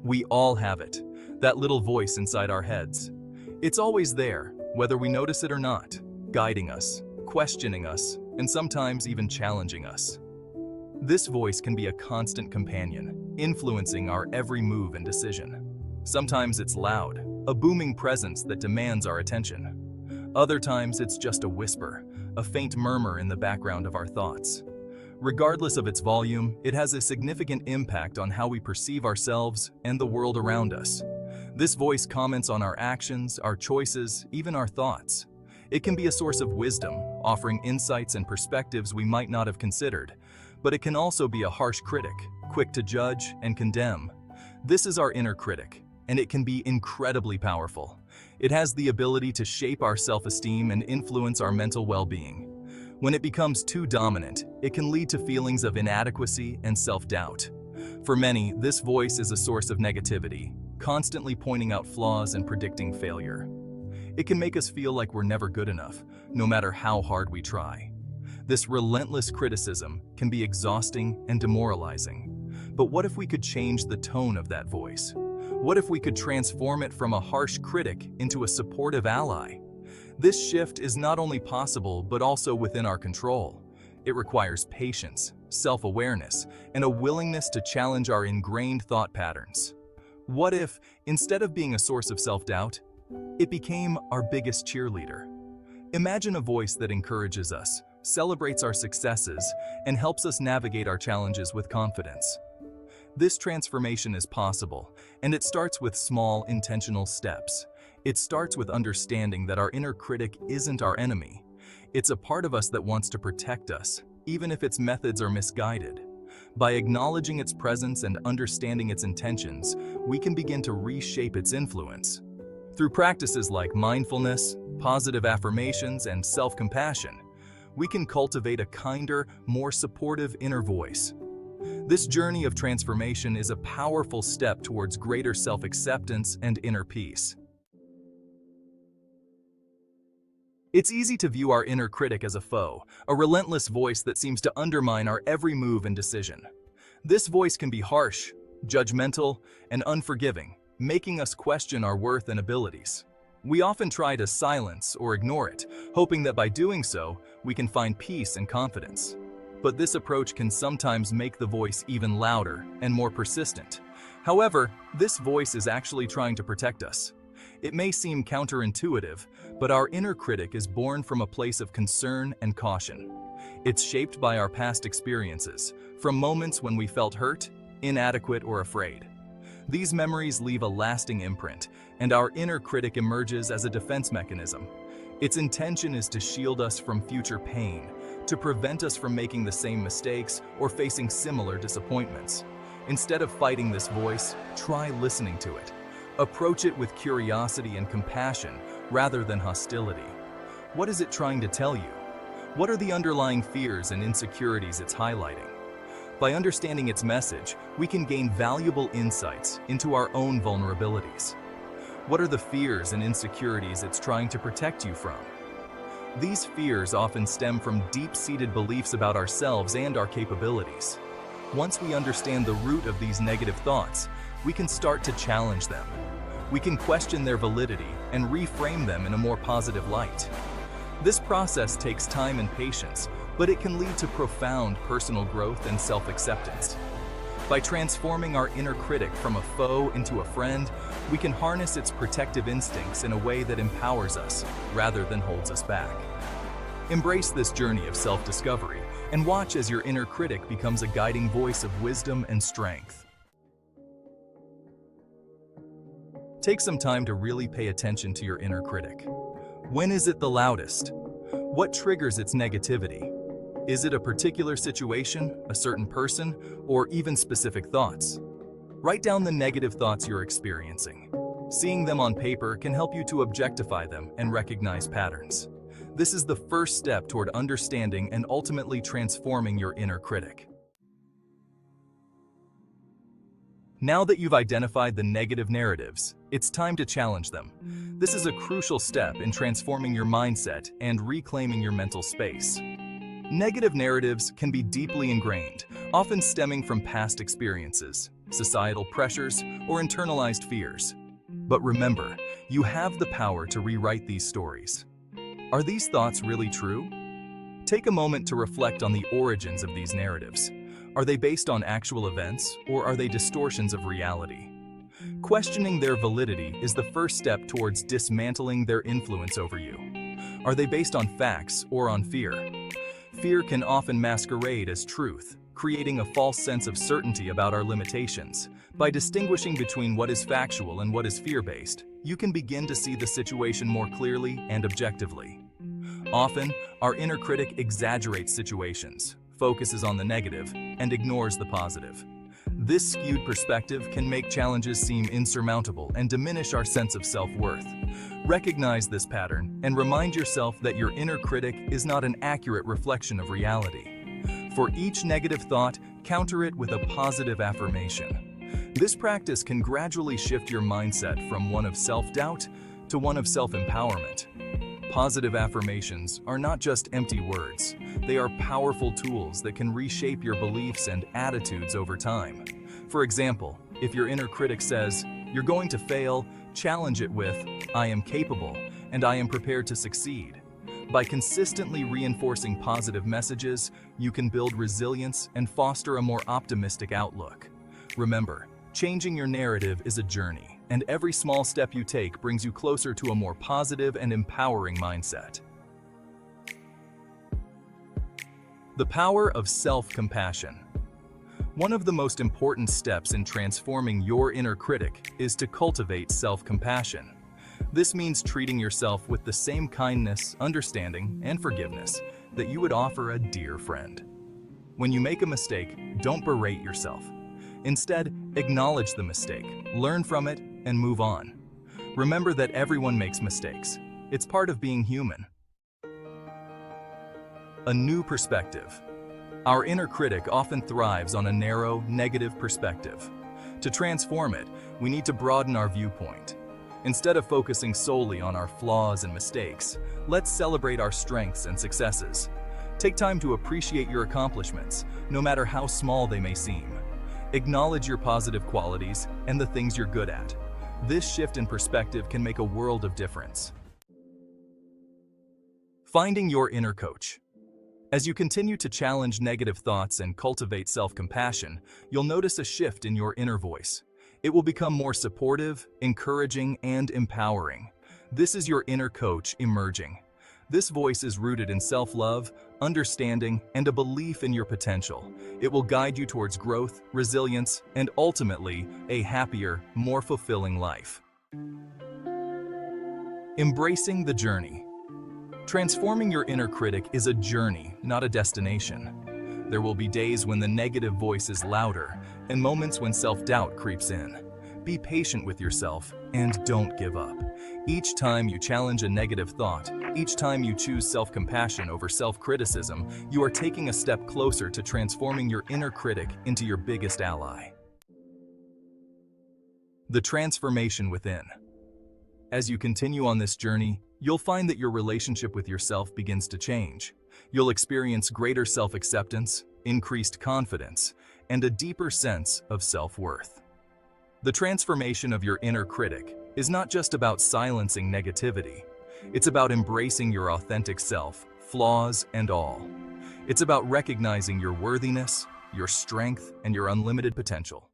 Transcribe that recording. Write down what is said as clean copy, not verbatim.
We all have it, that little voice inside our heads. It's always there, whether we notice it or not, guiding us, questioning us, and sometimes even challenging us. This voice can be a constant companion, influencing our every move and decision. Sometimes it's loud, a booming presence that demands our attention. Other times it's just a whisper, a faint murmur in the background of our thoughts. Regardless of its volume, it has a significant impact on how we perceive ourselves and the world around us. This voice comments on our actions, our choices, even our thoughts. It can be a source of wisdom, offering insights and perspectives we might not have considered. But it can also be a harsh critic, quick to judge and condemn. This is our inner critic, and it can be incredibly powerful. It has the ability to shape our self-esteem and influence our mental well-being. When it becomes too dominant, it can lead to feelings of inadequacy and self-doubt. For many, this voice is a source of negativity, constantly pointing out flaws and predicting failure. It can make us feel like we're never good enough, no matter how hard we try. This relentless criticism can be exhausting and demoralizing. But what if we could change the tone of that voice? What if we could transform it from a harsh critic into a supportive ally? This shift is not only possible, but also within our control. It requires patience, self-awareness, and a willingness to challenge our ingrained thought patterns. What if, instead of being a source of self-doubt, it became our biggest cheerleader? Imagine a voice that encourages us, celebrates our successes, and helps us navigate our challenges with confidence. This transformation is possible, and it starts with small, intentional steps. It starts with understanding that our inner critic isn't our enemy. It's a part of us that wants to protect us, even if its methods are misguided. By acknowledging its presence and understanding its intentions, we can begin to reshape its influence. Through practices like mindfulness, positive affirmations, and self-compassion, we can cultivate a kinder, more supportive inner voice. This journey of transformation is a powerful step towards greater self-acceptance and inner peace. It's easy to view our inner critic as a foe, a relentless voice that seems to undermine our every move and decision. This voice can be harsh, judgmental, and unforgiving, making us question our worth and abilities. We often try to silence or ignore it, hoping that by doing so, we can find peace and confidence. But this approach can sometimes make the voice even louder and more persistent. However, this voice is actually trying to protect us. It may seem counterintuitive, but our inner critic is born from a place of concern and caution. It's shaped by our past experiences, from moments when we felt hurt, inadequate, or afraid. These memories leave a lasting imprint, and our inner critic emerges as a defense mechanism. Its intention is to shield us from future pain, to prevent us from making the same mistakes or facing similar disappointments. Instead of fighting this voice, try listening to it. Approach it with curiosity and compassion rather than hostility. What is it trying to tell you? What are the underlying fears and insecurities it's highlighting? By understanding its message, we can gain valuable insights into our own vulnerabilities. What are the fears and insecurities it's trying to protect you from? These fears often stem from deep-seated beliefs about ourselves and our capabilities. Once we understand the root of these negative thoughts, we can start to challenge them. We can question their validity and reframe them in a more positive light. This process takes time and patience, but it can lead to profound personal growth and self-acceptance. By transforming our inner critic from a foe into a friend, we can harness its protective instincts in a way that empowers us rather than holds us back. Embrace this journey of self-discovery and watch as your inner critic becomes a guiding voice of wisdom and strength. Take some time to really pay attention to your inner critic. When is it the loudest? What triggers its negativity? Is it a particular situation, a certain person, or even specific thoughts? Write down the negative thoughts you're experiencing. Seeing them on paper can help you to objectify them and recognize patterns. This is the first step toward understanding and ultimately transforming your inner critic. Now that you've identified the negative narratives, it's time to challenge them. This is a crucial step in transforming your mindset and reclaiming your mental space. Negative narratives can be deeply ingrained, often stemming from past experiences. societal pressures, or internalized fears. But remember, you have the power to rewrite these stories. Are these thoughts really true? Take a moment to reflect on the origins of these narratives. Are they based on actual events, or are they distortions of reality? Questioning their validity is the first step towards dismantling their influence over you. Are they based on facts or on fear? Fear can often masquerade as truth, creating a false sense of certainty about our limitations. By distinguishing between what is factual and what is fear-based, you can begin to see the situation more clearly and objectively. Often, our inner critic exaggerates situations, focuses on the negative, and ignores the positive. This skewed perspective can make challenges seem insurmountable and diminish our sense of self-worth. Recognize this pattern and remind yourself that your inner critic is not an accurate reflection of reality. For each negative thought, counter it with a positive affirmation. This practice can gradually shift your mindset from one of self-doubt to one of self-empowerment. Positive affirmations are not just empty words. They are powerful tools that can reshape your beliefs and attitudes over time. For example, if your inner critic says, "You're going to fail," challenge it with, "I am capable, and I am prepared to succeed." By consistently reinforcing positive messages, you can build resilience and foster a more optimistic outlook. Remember, changing your narrative is a journey, and every small step you take brings you closer to a more positive and empowering mindset. The power of self-compassion. One of the most important steps in transforming your inner critic is to cultivate self-compassion. This means treating yourself with the same kindness, understanding, and forgiveness that you would offer a dear friend. When you make a mistake, don't berate yourself. Instead, acknowledge the mistake, learn from it, and move on. Remember that everyone makes mistakes. It's part of being human. A new perspective. Our inner critic often thrives on a narrow, negative perspective. To transform it, we need to broaden our viewpoint. Instead of focusing solely on our flaws and mistakes, let's celebrate our strengths and successes. Take time to appreciate your accomplishments, no matter how small they may seem. Acknowledge your positive qualities and the things you're good at. This shift in perspective can make a world of difference. Finding your inner coach. As you continue to challenge negative thoughts and cultivate self-compassion, you'll notice a shift in your inner voice. It will become more supportive, encouraging, and empowering. This is your inner coach emerging. This voice is rooted in self-love, understanding, and a belief in your potential. It will guide you towards growth, resilience, and ultimately, a happier, more fulfilling life. Embracing the journey. Transforming your inner critic is a journey, not a destination. There will be days when the negative voice is louder and moments when self-doubt creeps in. Be patient with yourself and don't give up. Each time you challenge a negative thought, each time you choose self-compassion over self-criticism, you are taking a step closer to transforming your inner critic into your biggest ally. The transformation within. As you continue on this journey, you'll find that your relationship with yourself begins to change. You'll experience greater self-acceptance, increased confidence, and a deeper sense of self-worth. The transformation of your inner critic is not just about silencing negativity. It's about embracing your authentic self, flaws and all. It's about recognizing your worthiness, your strength, and your unlimited potential.